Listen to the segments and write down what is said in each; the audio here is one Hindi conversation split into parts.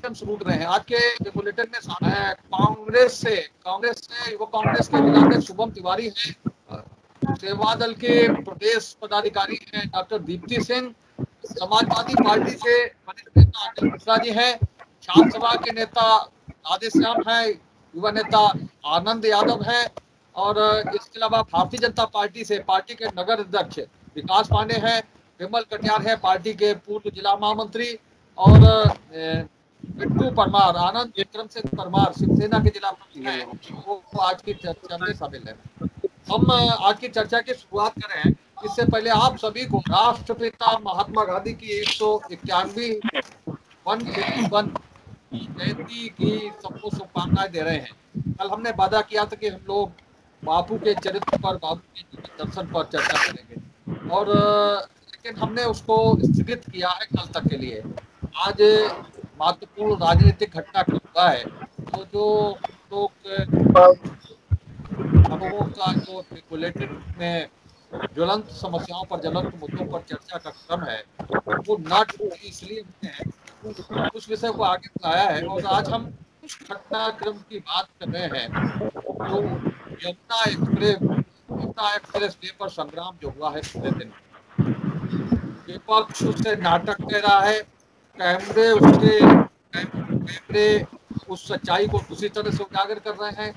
कार्यक्रम शुरू कर रहे हैं। आज के बुलेटिन में कांग्रेस से युवक कांग्रेस के जिला शुभम तिवारी हैं, सेवा दल के प्रदेश पदाधिकारी हैं डॉक्टर दीप्ति सिंह, समाजवादी पार्टी से वरिष्ठ नेता अनिल मिश्रा जी हैं, श्याम सभा के नेता राधेश्याम है, युवा नेता आनंद यादव है, और इसके अलावा भारतीय जनता पार्टी से पार्टी के नगर अध्यक्ष विकास पांडे हैं, विमल कटियार है पार्टी के पूर्व जिला महामंत्री, और बिट्टू परमार, आनंद विक्रम सिंह परमार शिवसेना के जिला प्रमुख हैं, वो आज की चर्चा में शामिल है। हम आज की चर्चा की शुरुआत करें इससे पहले आप सभी को राष्ट्रपिता महात्मा गांधी की 191वीं जयंती की सबको शुभकामनाएं दे रहे हैं। कल हमने वादा किया था कि हम लोग बापू के चरित्र पर, बापू के जीवन दर्शन पर चर्चा करेंगे, और लेकिन हमने उसको स्थगित किया है कल तक के लिए। आज महत्वपूर्ण राजनीतिक घटनाक्रम हुआ है, तो जो लोग का जो बुलेटिन में ज्वलंत समस्याओं पर, ज्वलंत मुद्दों पर चर्चा का क्रम है, वो नाट इसलिए है उस विषय को आगे बढ़ाया है। और आज हम उस घटनाक्रम की बात कर रहे हैं जो यमुना एक्सप्रेस वे पर संग्राम जो हुआ है पूरे दिन। विपक्ष उससे नाटक कह रहा है, कैमरे उस सच्चाई को दूसरी तरह से उजागर कर रहे हैं,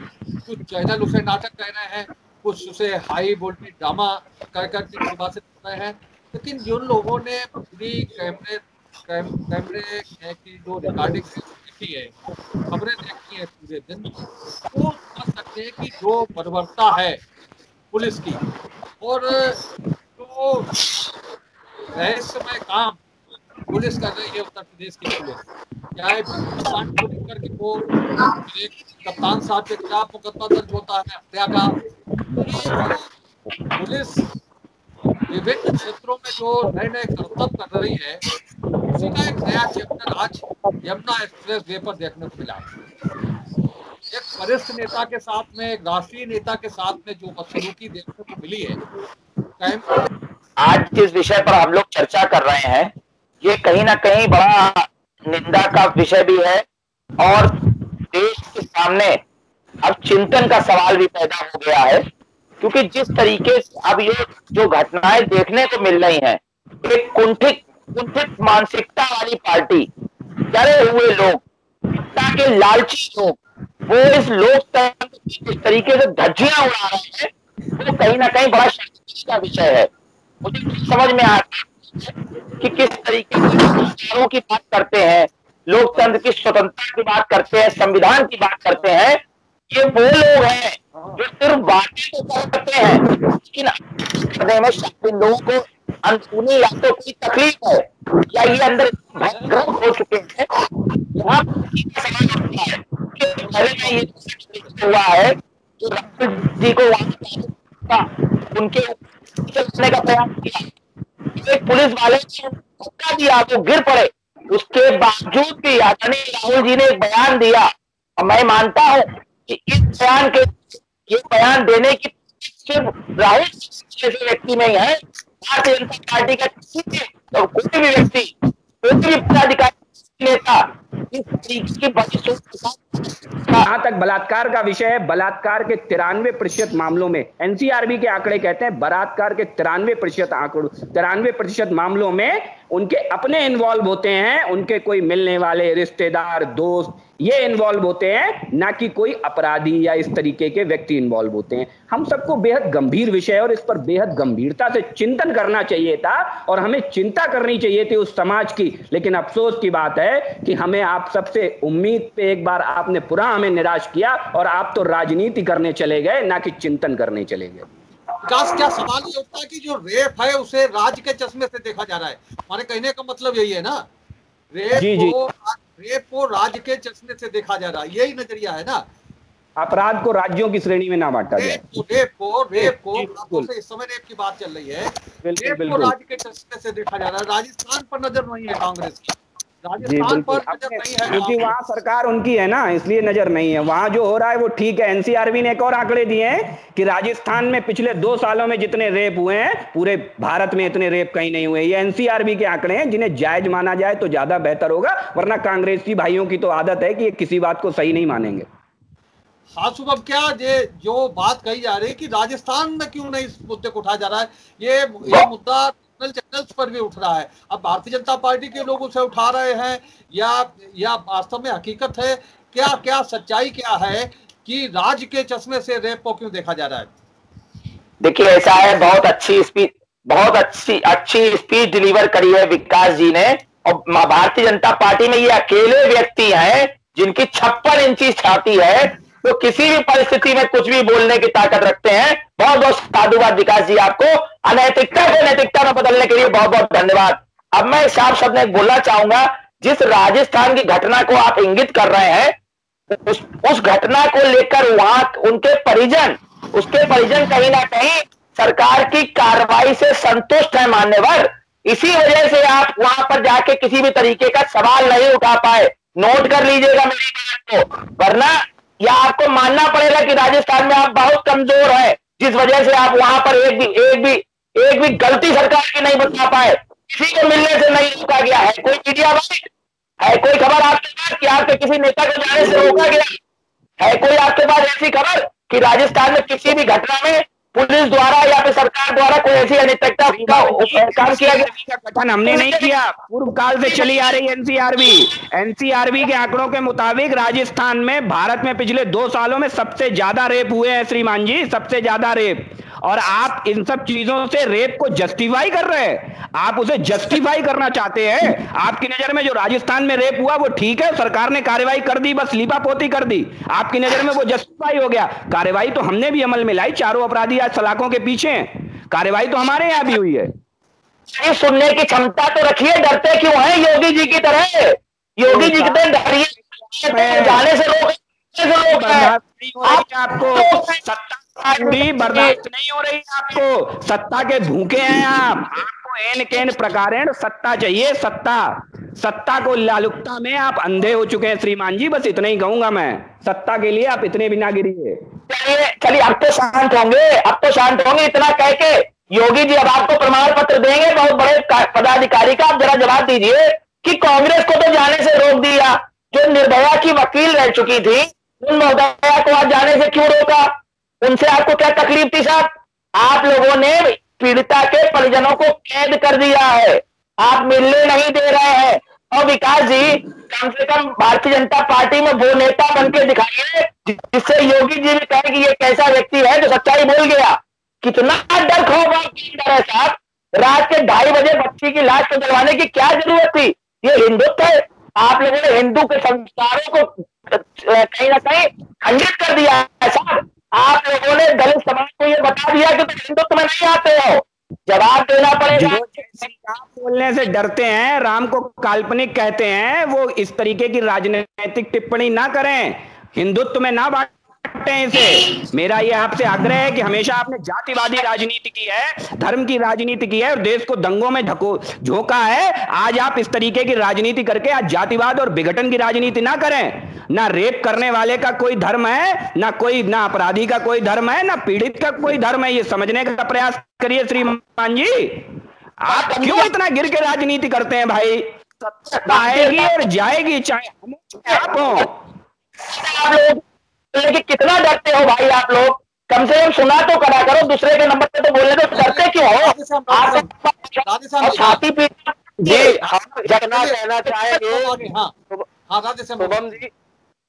कुछ चैनल उसे नाटक कह रहे हैं, कुछ उसे हाई वोल्टेज ड्रामा कर परिभाषित कर रहे हैं। लेकिन जिन लोगों ने पूरी कैमरे की जो रिकॉर्डिंग देखी है, खबरें देखी है पूरे दिन, वो समझ सकते हैं कि जो बर्बरता है पुलिस की और जो रहस्यमय काम पुलिस कर रही है, उत्तर प्रदेश की पुलिस, चाहे को लेकर के वो एक कप्तान साहब के खिलाफ मुकदमा दर्ज होता है हत्या का, पुलिस विभिन्न क्षेत्रों में जो नए नए कर्तव्य कर रही है, उसी का एक नया चैप्टर आज यमुना एक्सप्रेस वे पर देखने को मिला। एक वरिष्ठ नेता के साथ में, एक राष्ट्रीय नेता के साथ में जो बदसलूकी देखने को मिली है। आज जिस विषय पर हम लोग चर्चा कर रहे हैं, ये कहीं ना कहीं बड़ा निंदा का विषय भी है, और देश के सामने अब चिंतन का सवाल भी पैदा हो गया है, क्योंकि जिस तरीके से अब ये जो घटनाएं देखने को मिल रही हैं, एक कुंठित मानसिकता वाली पार्टी, डरे हुए लोग, सत्ता के लालची लोग, वो इस लोकतंत्र की जिस तरीके से धज्जियां उड़ा रहे हैं, वो कहीं ना कहीं बड़ा शर्मिंदगी का विषय है। मुझे समझ में आता है कि किस तरीके से विचारों की बात करते हैं, लोकतंत्र की स्वतंत्रता की बात करते हैं, संविधान की बात करते हैं। ये वो लोग हैं जो सिर्फ बातें तो करते हैं, लेकिन करने में शायद लोगों को अंदरूनी या तो कोई तकलीफ है या ये अंदर भयग्रस्त हो चुके हैं। यहाँ पहले में ये हुआ है कि राहुल जी को उनके चलने का प्रयास किया, एक पुलिस वाले ने धक्का दिया, वो गिर पड़े, उसके बावजूद भी आदरणीय राहुल जी ने एक बयान दिया, और मैं मानता हूं कि ये बयान देने की सिर्फ राहुल जैसे व्यक्ति नहीं है, भारतीय जनता पार्टी का तो कोई भी व्यक्ति, कोई भी पदाधिकारी, नेता इस चीज की बड़ी सोच। जहां तक बलात्कार का विषय है, बलात्कार के 93% मामलों में, एनसीआरबी के आंकड़े कहते हैं, बलात्कार के 93% मामलों में उनके अपने इन्वॉल्व होते हैं, उनके कोई मिलने वाले रिश्तेदार, दोस्त, ये इन्वॉल्व होते हैं, ना कि कोई अपराधी या इस तरीके के व्यक्ति इन्वॉल्व होते हैं। हम सबको बेहद गंभीर विषय है और इस पर बेहद गंभीरता से चिंतन करना चाहिए था, और हमें चिंता करनी चाहिए थी उस समाज की। लेकिन अफसोस की बात है कि हमें आप सबसे उम्मीद पे एक बार आपने पूरा हमें निराश किया, और आप तो राजनीति करने चले गए, ना कि चिंतन करने चले गए। क्या सवाल ये उठता है कि जो रेप है उसे राज्य के चश्मे से देखा जा रहा है? हमारे कहने का मतलब यही है ना, रेप को राज्य के चश्मे से देखा जा रहा है, यही नजरिया है ना। अपराध को राज्यों की श्रेणी में ना बांटा जाए। रेप को इस समय रेप की बात चल रही है, रेप को राज्य के चश्मे से देखा जा रहा है। राजस्थान पर नजर नहीं है कांग्रेस की, जी राजस्थान बिल्कुल, पर नजर नहीं है क्योंकि आपकी? वहाँ सरकार उनकी है ना, इसलिए नजर नहीं है। वहाँ जो हो रहा है वो ठीक है। एनसीआरबी ने एक और आंकड़े दिए हैं कि राजस्थान में पिछले 2 सालों में जितने रेप हुए हैं, पूरे भारत में इतने रेप कहीं नहीं हुए। ये एनसीआरबी के आंकड़े हैं, जिन्हें जायज माना जाए तो ज्यादा बेहतर होगा, वरना कांग्रेसी भाइयों की तो आदत है कि ये किसी बात को सही नहीं मानेंगे। हाँ शुभम, क्या ये जो बात कही जा रही है कि राजस्थान में क्यों नहीं इस मुद्दे को उठाया जा रहा है, ये मुद्दा नेशनल चैनल्स पर भी उठ रहा है। अब भारतीय जनता पार्टी के लोग उसे उठा रहे हैं या वास्तव में हकीकत है? क्या क्या सच्चाई क्या है कि राज्य के चश्मे से रेप को क्यों देखा जा रहा है? देखिए ऐसा है, बहुत अच्छी स्पीच डिलीवर करी है विकास जी ने। और भारतीय जनता पार्टी में ये अकेले व्यक्ति हैं जिनकी 56 इंची छाती है, तो किसी भी परिस्थिति में कुछ भी बोलने की ताकत रखते हैं। बहुत बहुत साधुवाद विकास जी आपको, अनैतिकता को नैतिकता में बदलने के लिए बहुत बहुत धन्यवाद। अब मैं साफ शब्द में बोलना चाहूंगा, जिस राजस्थान की घटना को आप इंगित कर रहे हैं, उस घटना को लेकर वहां उसके परिजन कहीं ना कहीं सरकार की कार्रवाई से संतुष्ट है मान्यवर। इसी वजह से आप वहां पर जाके किसी भी तरीके का सवाल नहीं उठा पाए। नोट कर लीजिएगा मेरी बात को, वरना या आपको मानना पड़ेगा कि राजस्थान में आप बहुत कमजोर हैं, जिस वजह से आप वहां पर एक भी गलती सरकार की नहीं बता पाए, किसी को मिलने से नहीं रोका गया है। कोई मीडिया है, कोई खबर आपके पास कि आपके किसी नेता को जाने से रोका गया है? कोई आपके पास ऐसी खबर कि राजस्थान में किसी भी घटना में पुलिस द्वारा या फिर सरकार द्वारा कोई ऐसी अनैतिकता का काम किया गया? गठन हमने नहीं किया, पूर्व काल से चली आ रही एनसीआरबी के आंकड़ों के मुताबिक राजस्थान में भारत में पिछले 2 सालों में सबसे ज्यादा रेप हुए हैं श्रीमान जी, सबसे ज्यादा रेप। और आप इन सब चीजों से रेप को जस्टिफाई कर रहे हैं, आप उसे जस्टिफाई करना चाहते हैं। आपकी नजर में जो राजस्थान में रेप हुआ वो ठीक है, सरकार ने कार्रवाई कर दी, बस लीपापोती कर दी, आपकी नजर में वो जस्टिफाई हो गया। कार्रवाई तो हमने भी अमल में लाई, चारों अपराधी आज सलाखों के पीछे हैं, कार्रवाई तो हमारे यहां भी हुई है। ये सुनने की क्षमता तो रखिए, डरते क्यों हैं योगी जी की तरह? योगी जी की तरह डरिए, जाने से रोक आपको सत्ता बर्दाश्त नहीं हो रही, आपको सत्ता के भूखे हैं आपको एन केन प्रकारेण सत्ता चाहिए, सत्ता को लालुकता में आप अंधे हो चुके हैं श्रीमान जी, बस इतना ही कहूंगा मैं। सत्ता के लिए आप इतने बिना गिरिए। चलिए अब तो शांत होंगे, इतना कह के योगी जी अब आपको प्रमाण पत्र देंगे बहुत बड़े पदाधिकारी का। आप जरा जवाब दीजिए कि कांग्रेस को तो जाने से रोक दिया, जो निर्भया की वकील रह चुकी थी, उन निर्भया को आज जाने से क्यों रोका? उनसे आपको क्या तकलीफ थी साहब? आप लोगों ने पीड़िता के परिजनों को कैद कर दिया है, आप मिलने नहीं दे रहे हैं। और विकास जी, कम से कम भारतीय जनता पार्टी में वो नेता बन के दिखाइए जिससे योगी जी भी कहे कि ये कैसा व्यक्ति है जो सच्चाई बोल गया। कितना डर खौफ आपके अंदर है साहब? रात के 2:30 बजे बच्ची की लाश को जलवाने की क्या जरूरत थी? ये हिंदुत्व है? आप लोगों ने हिंदू के संस्कारों को कहीं ना कहीं खंडित कर दिया है साहब। आप लोगों ने दलित समाज को ये बता दिया कि तुम हिंदुत्व में नहीं आते हो, जवाब देना पड़ेगा। आप बोलने से डरते हैं, राम को काल्पनिक कहते हैं, वो इस तरीके की राजनीतिक टिप्पणी ना करें, हिंदुत्व में ना बांटें इसे। मेरा ये आपसे आग्रह है कि हमेशा आपने जातिवादी राजनीति की है, धर्म की राजनीति की है और देश को दंगों में झोंका है। आज आप इस तरीके की राजनीति करके आज जातिवाद और विघटन की राजनीति ना करें। ना रेप करने वाले का कोई धर्म है, ना अपराधी का कोई धर्म है, ना पीड़ित का कोई धर्म है, ये समझने का प्रयास करिए श्रीमान जी। आप क्यों इतना गिर के राजनीति करते हैं भाई? सत्ता आएगी और जाएगी, चाहे हम आप हो। लेकिन कितना डरते हो भाई आप लोग? कम से कम सुना तो करा करो, दूसरे के नंबर पे तो बोलने तो डरते क्यों हो? आप छाती पीट जी। हम जितना कहना चाहेंगे, शुभम जी,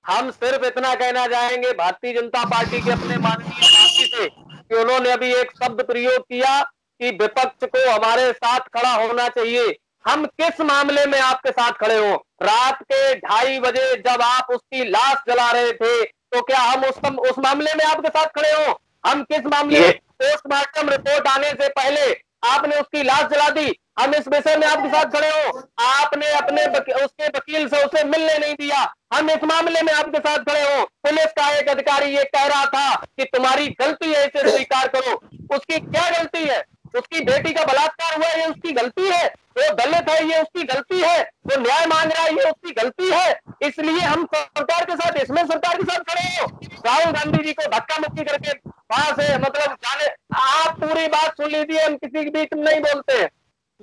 हम सिर्फ इतना कहना चाहेंगे भारतीय जनता पार्टी के अपने माननीय साथी से कि उन्होंने अभी एक शब्द प्रयोग किया कि विपक्ष को हमारे साथ खड़ा होना चाहिए। हम किस मामले में आपके साथ खड़े हो? रात के 2:30 बजे जब आप उसकी लाश जला रहे थे, तो क्या हम उस मामले में आपके साथ खड़े हो? हम किस मामले में? पोस्टमार्टम रिपोर्ट आने से पहले आपने उसकी लाश जला दी, हम इस विषय में आपके साथ खड़े हो। आपने अपने उसके वकील से उसे मिलने नहीं दिया, हम इस मामले में आपके साथ खड़े हो। पुलिस का एक अधिकारी ये कह रहा था कि तुम्हारी गलती है, इसे स्वीकार करो। उसकी क्या गलती है? उसकी बेटी का बलात्कार हुआ, ये उसकी गलती है? वो दलित है ये उसकी गलती है, वो न्याय मांग रहा है ये उसकी गलती है। इसलिए हम सरकार के साथ, इसमें सरकार के साथ खड़े हो। राहुल गांधी जी को धक्का मुक्की करके वहां से मतलब जाने, आप पूरी बात सुन लीजिए, हम किसी के बीच में नहीं बोलते हैं।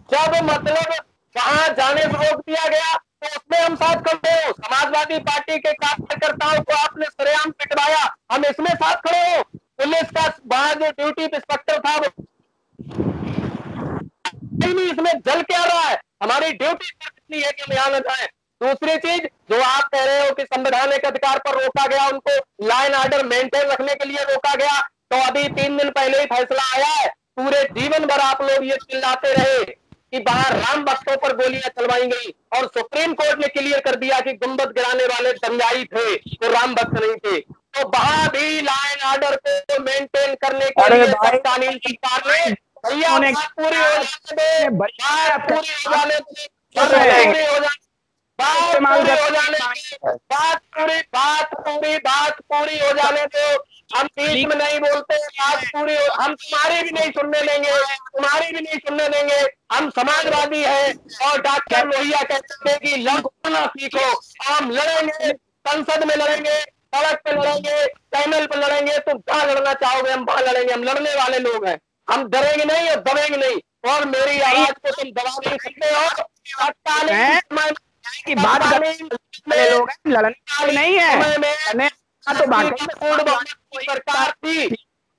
जब मतलब वहां जाने से रोक दिया गया तो उसमें हम साथ खड़े हो। समाजवादी पार्टी के कार्यकर्ताओं को आपने सरेआम पिटवाया, हम इसमें साथ खड़े हो। पुलिस का वहां जो ड्यूटी इंस्पेक्टर था वो नहीं, इसमें जल क्या रहा है, हमारी ड्यूटी इतनी है कि हम यहाँ न जाए। दूसरी चीज जो आप कह रहे हो कि संवैधानिक अधिकार पर रोका गया, उनको लाइन ऑर्डर मेंटेन रखने के लिए रोका गया, तो अभी 3 दिन पहले ही फैसला आया है। पूरे जीवन भर आप लोग ये चिल्लाते रहे कि बाहर राम भक्तों पर गोलियां चलवाई गई, और सुप्रीम कोर्ट ने क्लियर कर दिया कि गुंबद गिराने वाले दंगाई थे, तो राम भक्त नहीं थे। तो वहां भी लाइन ऑर्डर को मेंटेन करने के लिए तत्कालीन सरकार ने भैया बात पूरी हो जाने दे, बात पूरी हो जाने दे, बात पूरी हो जाने, बात पूरी हो जाने दो। हम बीच में नहीं बोलते, बात पूरी हो, हम तुम्हारी भी नहीं सुनने देंगे, तुम्हारी भी नहीं सुनने देंगे। हम समाजवादी है, और डॉक्टर लोहिया कहते हैं कि लड़ना सीखो। हम लड़ेंगे, संसद में लड़ेंगे, सड़क पे लड़ेंगे, चैनल पे लड़ेंगे। तुम कहाँ लड़ना चाहोगे, हम वहां लड़ेंगे। हम लड़ने वाले लोग हैं, हम डरेंगे नहीं और दबेंगे नहीं, और मेरी आवाज को तुम दबा नहीं सकते हो। की बात करने लोग लड़ने वाले नहीं है, तो बाकी सरकार थी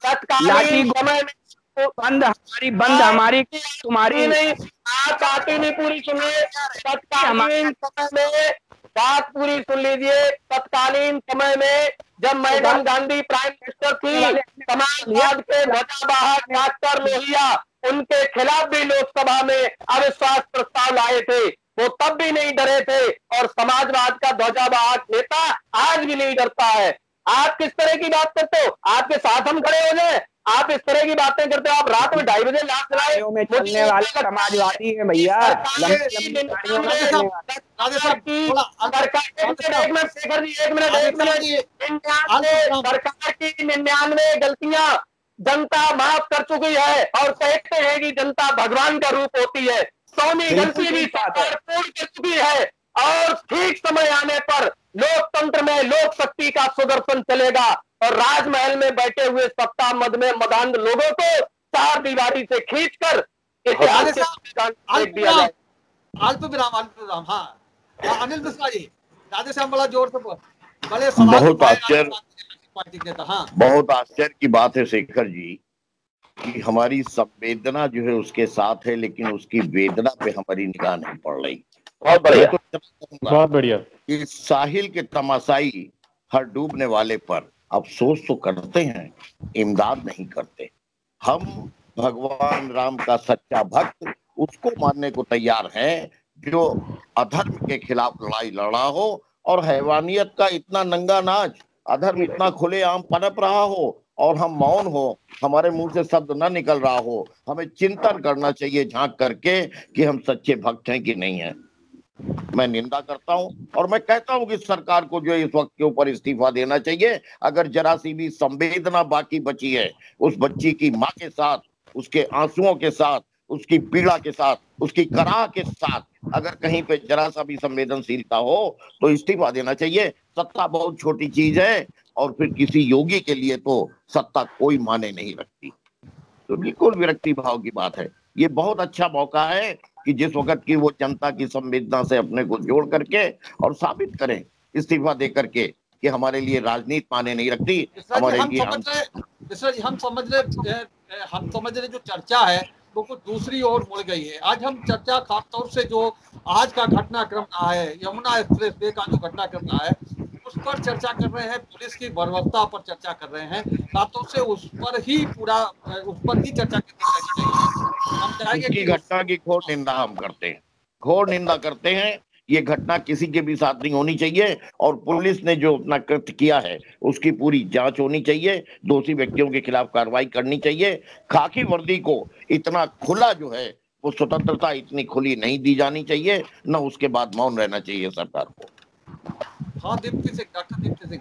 तत्कालीन समय में बंद हमारी, बंद हमारी, तुम्हारी नहीं। बात ही नहीं पूरी सुनिए। तत्कालीन समय में बात पूरी सुन लीजिए। तत्कालीन समय में जब मैडम गांधी प्राइम मिनिस्टर थी, समाजवाद के ध्वजावाहक डॉक्टर लोहिया, उनके खिलाफ भी लोकसभा में अविश्वास प्रस्ताव लाए थे। वो तब भी नहीं डरे थे, और समाजवाद का ध्वजावाहक नेता आज भी नहीं डरता है। आप किस तरह की बात करते हो, आपके साथ हम खड़े हो जाए, आप इस तरह की बातें करते हो। आप रात में 2:30 बजे लाश जलाए में चलने वाले समाजवादी है भैया। सरकार की 99 गलतियां जनता माफ कर चुकी है, और कहते हैं कि जनता भगवान का रूप होती है। 100वीं गलती भी सरकार पूर्ण कर चुकी है, और ठीक समय आने पर लोकतंत्र में लोक शक्ति का सुदर्शन चलेगा, और राजमहल में बैठे हुए सत्ता मद में मदान्ध लोगों को 4 दीवारी से खींचकर अल्पविराम। हाँ, अनिल मिश्रा जी, राधे श्याम, बड़ा जोर से बड़े बहुत आश्चर्य, पार्टी के नेता। हाँ, बहुत आश्चर्य की बात है शेखर जी कि हमारी संवेदना जो है उसके साथ है, लेकिन उसकी वेदना पे हमारी निगाह नहीं पड़ रही। बहुत बढ़िया, बहुत बढ़िया। इस साहिल के तमाशाई हर डूबने वाले पर अफसोस तो करते हैं, इमदाद नहीं करते। हम भगवान राम का सच्चा भक्त उसको मानने को तैयार हैं जो अधर्म के खिलाफ लड़ाई लड़ा हो, और हैवानियत का इतना नंगा नाच, अधर्म इतना खुलेआम पनप रहा हो और हम मौन हो, हमारे मुंह से शब्द न निकल रहा हो। हमें चिंतन करना चाहिए झांक करके कि हम सच्चे भक्त हैं कि नहीं हैं। मैं निंदा करता हूं, और मैं कहता हूं कि सरकार को जो इस वक्त के ऊपर इस्तीफा देना चाहिए। अगर जरा सी भी संवेदना बाकी बची है उस बच्ची की माँ के साथ, उसके आंसुओं के साथ, उसकी पीड़ा के साथ, उसकी कराह के साथ, अगर कहीं पे जरा सा भी संवेदनशीलता हो तो इस्तीफा देना चाहिए। सत्ता बहुत छोटी चीज है, और फिर किसी योगी के लिए तो सत्ता कोई माने नहीं रखती। तो बिल्कुल विरक्ति भाव की बात है। ये बहुत अच्छा मौका है कि जिस वक्त की वो जनता की संवेदना से अपने को जोड़ करके और साबित करें इस्तीफा दे करके कि हमारे लिए राजनीति माने नहीं रखती। हमारे लिए हम समझ रहे जो चर्चा है वो कुछ दूसरी ओर मुड़ गई है। आज हम चर्चा खासतौर से जो आज का घटनाक्रम रहा है, यमुना एक्सप्रेस वे का जो घटनाक्रम रहा है, उस पर चर्चा कर रहे हैं, पुलिस की बर्बरता पर चर्चा कर रहे हैं। खासतौर से उस पर ही चर्चा करनी चाहिए। हम चाहेंगे घटना की घोर निंदा हम करते हैं, घोर निंदा करते हैं। ये घटना किसी के भी साथ नहीं होनी चाहिए, और पुलिस ने जो अपना कृत्य किया है उसकी पूरी जांच होनी चाहिए। दोषी व्यक्तियों के खिलाफ कार्रवाई करनी चाहिए। खाकी वर्दी को इतना खुला जो है वो स्वतंत्रता इतनी खुली नहीं दी जानी चाहिए, न उसके बाद मौन रहना चाहिए सरकार को। हाँ, दीप्ति सिंह, डॉक्टर दीप्ति सिंह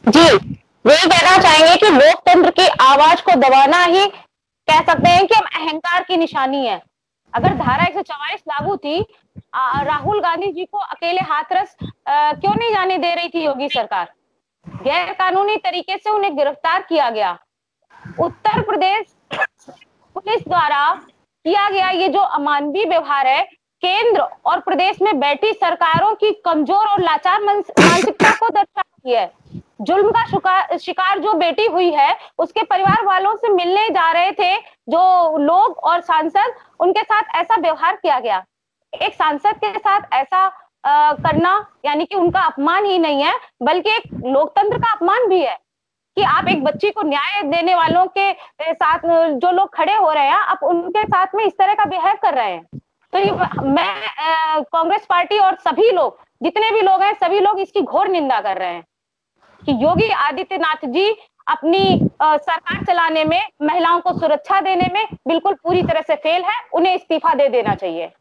जी, यही कहना चाहेंगे कि लोकतंत्र की आवाज को दबाना ही कह सकते हैं कि हम अहंकार की निशानी है। अगर धारा 144 लागू थी, राहुल गांधी जी को अकेले हाथरस क्यों नहीं जाने दे रही थी योगी सरकार? गैर कानूनी तरीके से उन्हें गिरफ्तार किया गया। उत्तर प्रदेश पुलिस द्वारा किया गया ये जो अमानवीय व्यवहार है, केंद्र और प्रदेश में बैठी सरकारों की कमजोर और लाचार मानसिकता को दर्शाती है। जुल्म का शिकार जो बेटी हुई है, उसके परिवार वालों से मिलने जा रहे थे जो लोग और सांसद, उनके साथ ऐसा व्यवहार किया गया। एक सांसद के साथ ऐसा करना यानी कि उनका अपमान ही नहीं है, बल्कि एक लोकतंत्र का अपमान भी है कि आप एक बच्ची को न्याय देने वालों के साथ जो लोग खड़े हो रहे हैं, आप उनके साथ में इस तरह का बिहेव कर रहे हैं। तो मैं कांग्रेस पार्टी और सभी लोग, जितने भी लोग हैं, सभी लोग इसकी घोर निंदा कर रहे हैं कि योगी आदित्यनाथ जी अपनी सरकार चलाने में, महिलाओं को सुरक्षा देने में बिल्कुल पूरी तरह से फेल है। उन्हें इस्तीफा दे देना चाहिए।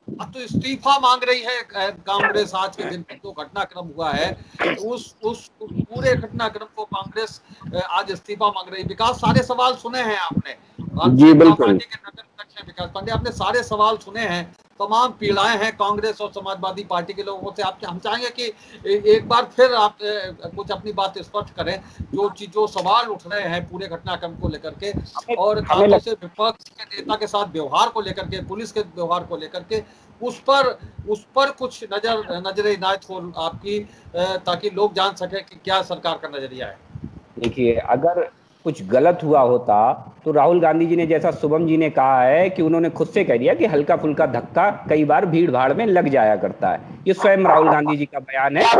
अब तो इस्तीफा मांग रही है कांग्रेस। आज के दिन जो घटनाक्रम हुआ है, उस पूरे घटनाक्रम को कांग्रेस आज इस्तीफा मांग रही है। विकास, सारे सवाल सुने हैं आपने? जी बिल्कुल। विकास पांडे, आपने सारे सवाल सुने हैं, तमाम पीड़ाएं हैं कांग्रेस और समाजवादी पार्टी के लोगों से। आप हम चाहेंगे कि एक बार फिर आप कुछ अपनी बात स्पष्ट करें, जो सवाल उठ रहे हैं पूरे घटनाक्रम को लेकर के, और खासतौर से विपक्ष के नेता के साथ व्यवहार को लेकर के, पुलिस के व्यवहार को लेकर के, उस पर कुछ नजर इनायत हो आपकी, ताकि लोग जान सके कि क्या सरकार का नजरिया है। देखिए, अगर कुछ गलत हुआ होता तो राहुल गांधी जी ने, जैसा शुभम जी ने कहा है कि उन्होंने खुद से कह दिया कि हल्का फुल्का धक्का कई बार भीड़ भाड़ में लग जाया करता है। ये स्वयं राहुल गांधी जी का बयान है। क्या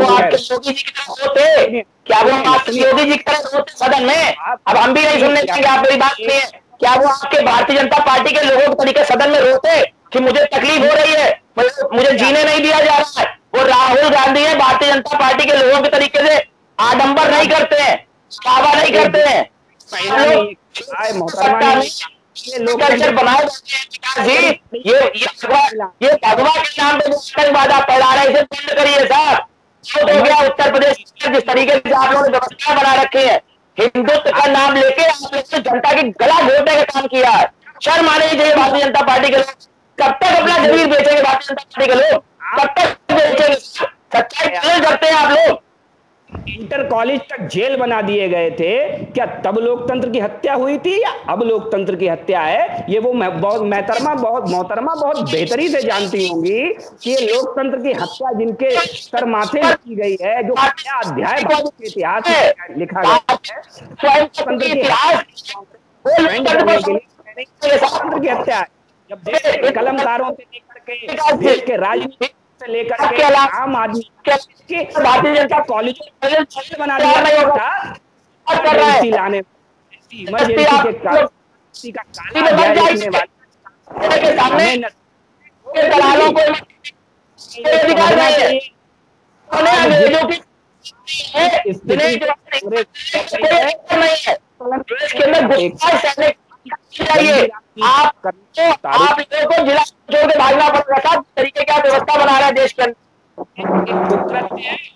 वो आपके योगी जी की तरह होते सदन में? अब हम भी नहीं सुनने देंगे, आप मेरी बात सुनिए। क्या वो आपके भारतीय जनता पार्टी के लोगों के तरीके सदन में रोते कि मुझे तकलीफ हो रही है, मुझे जीने नहीं दिया जा रहा है? वो राहुल गांधी है, भारतीय जनता पार्टी के लोगों के तरीके से आडंबर नहीं करते हैं, दावा नहीं करते हैं। कल्चर बनाए जी, ये भगवा के नाम पे आतंकवाद आप फैला रहे हैं, इसे बंद करिए साहब। हो गया उत्तर प्रदेश जिस तरीके से आप लोगों ने व्यवस्था बना रखी है, हिंदुत्व का नाम लेके आप लोग से जनता की गला घोटने का काम किया है। शर्म आनी चाहिए भारतीय जनता पार्टी के लोग। कब तक अपना जमीर बेचेंगे भारतीय जनता पार्टी के लोग? कब तक बेचेंगे? सच्चाई क्यों करते हैं आप लोग? इंटर कॉलेज तक जेल बना दिए गए थे, क्या तब लोकतंत्र की हत्या हुई थी या अब लोकतंत्र की हत्या है? ये वो मोहतरमा बहुत बेहतरी से जानती होंगी कि ये लोकतंत्र की हत्या जिनके सर माथे की गई है, जो क्या अध्याय के इतिहास में लिखा गया है, लोकतंत्र की हत्या है। जब देश के कलमकारों से लेकर के, देश के राजनीति से लेकर के आम आदमी के भारतीय जनता कॉलेज बना दिया था, इमरजेंसी लाने, इमरजेंसी के आप लोगों को जिला छोड़ के भागना पड़ रहा था, तरीके क्या व्यवस्था बना रहा है देश के अंदर।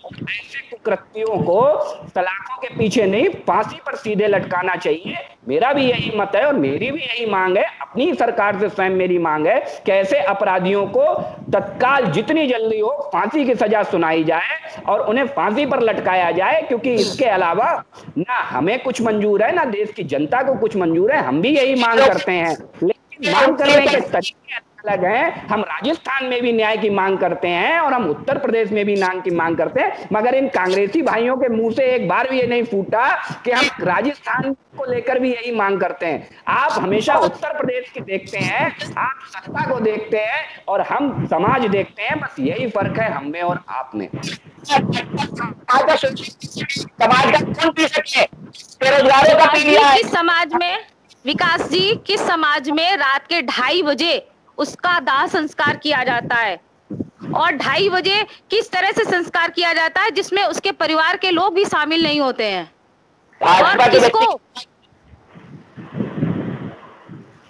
ऐसे कुकृत्यों को सलाखों के पीछे नहीं, फांसी पर सीधे लटकाना चाहिए। मेरा भी यही मत है और मेरी भी यही मांग है, अपनी सरकार से स्वयं मेरी मांग है कि ऐसे अपराधियों को तत्काल जितनी जल्दी हो फांसी की सजा सुनाई जाए और उन्हें फांसी पर लटकाया जाए, क्योंकि इसके अलावा ना हमें कुछ मंजूर है ना देश की जनता को कुछ मंजूर है। हम भी यही मांग करते हैं, लेकिन मांग करने के तरीके अलग हैं। हम राजस्थान में भी न्याय की मांग करते हैं और हम उत्तर प्रदेश में भी न्याय की मांग करते हैं, मगर इन कांग्रेसी भाइयों के मुंह से एक बार भी ये नहीं फूटा कि हम राजस्थान को लेकर भी यही मांग करते हैं। आप हमेशा उत्तर प्रदेश की देखते हैं, आप सत्ता को देखते हैं और हम समाज देखते हैं, बस यही फर्क है हम में और आप में। समाज का कौन पी सके? बेरोजगारों का पी लिया है। किस समाज में, विकास जी, किस समाज में रात के 2:30 बजे उसका दाह संस्कार किया जाता है और 2:30 बजे किस तरह से संस्कार किया जाता है जिसमें उसके परिवार के लोग भी शामिल नहीं होते हैं? और किसको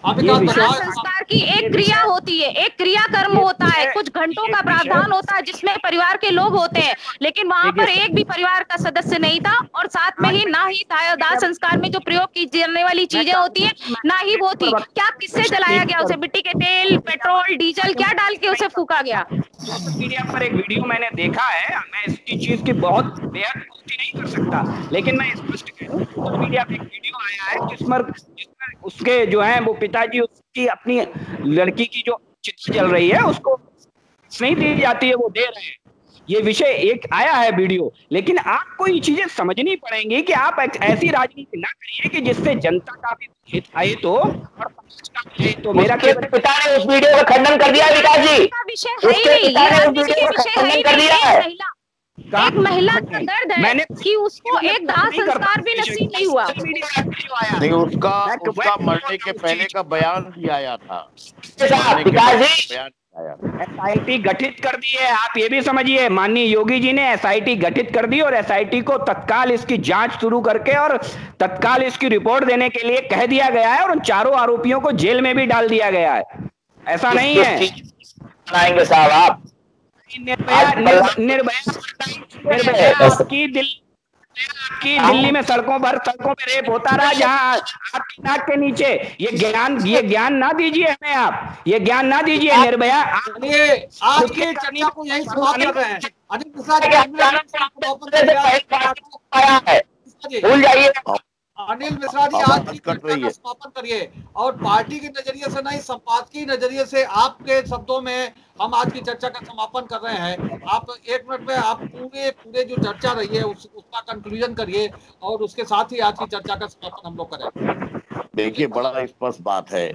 आपने ये कहा विषय- दाह था संस्कार की एक क्रिया होती है, एक क्रिया कर्म होता है, कुछ घंटों का प्रावधान होता है जिसमें परिवार के लोग होते हैं, लेकिन वहां पर एक भी परिवार का सदस्य नहीं था। और साथ में ही ना ही दाह संस्कार में जो प्रयोग की जाने वाली चीजें होती है ना ही वो थी। क्या किससे जलाया गया उसे? मिट्टी के तेल, पेट्रोल, डीजल क्या डाल के उसे फूका गया? सोशल मीडिया पर एक वीडियो मैंने देखा है, मैं इसकी चीज की बहुत बेहद पुष्टि नहीं कर सकता, लेकिन मैं स्पष्ट कह दूं, सोशल मीडिया पे एक वीडियो आया है जिसमें उसके जो है वो पिताजी उसकी अपनी लड़की की जो चिता जल रही है उसको नहीं दी जाती है, वो दे रहे हैं। ये विषय एक आया है वीडियो, लेकिन आपको ये चीजें समझनी पड़ेंगी कि आप ऐसी राजनीति ना करिए कि जिससे जनता का भी हित आए तो और समाज का भी हित तो। मेरा उसके पिता ने उस वीडियो का खंडन कर दिया है विकास जी, का विषय है ही उसके नहीं, पिता ये ने उस राजनीति वीडियो के का विषय है ही खंडन कर नहीं। दिया है। एक महिला का दर्द है मैंने- कि उसको एक दाह संस्कार भी नसीब नहीं हुआ। नहीं, उसका मरने के पहले का बयान भी आया था। साहब, विकास जी, बयान आया। एसआईटी गठित कर दी है, आप ये भी समझिए, माननीय योगी जी ने एसआईटी गठित कर दी और एसआईटी को तत्काल इसकी जांच शुरू करके और तत्काल इसकी रिपोर्ट देने के लिए कह दिया गया है और उन चारों आरोपियों को जेल में भी डाल दिया गया है। ऐसा नहीं है। बनाएंगे साहब आप। निर्भया आपकी दिल्ली में सड़कों पे रेप होता रहा, जहां आपकी नाक के नीचे। ये ज्ञान ना दीजिए हमें, आप ये ज्ञान ना दीजिए। निर्भया चलिए, आज की चर्चा को यही समाप्त कर रहे हैं। अनिल मिश्रा जी, भूल जाइए। अनिल मिश्रा जी, आज की चर्चा का समापन करिए और पार्टी के नजरिए से नहीं, संपादकीय नजरिए से आपके शब्दों में हम आज की चर्चा का समापन कर रहे हैं। आप 1 मिनट में आप पूरे जो चर्चा रही है उसका कंक्लूजन करिए और उसके साथ ही आज की चर्चा का समापन हम लोग करें। देखिए, बड़ा स्पष्ट बात है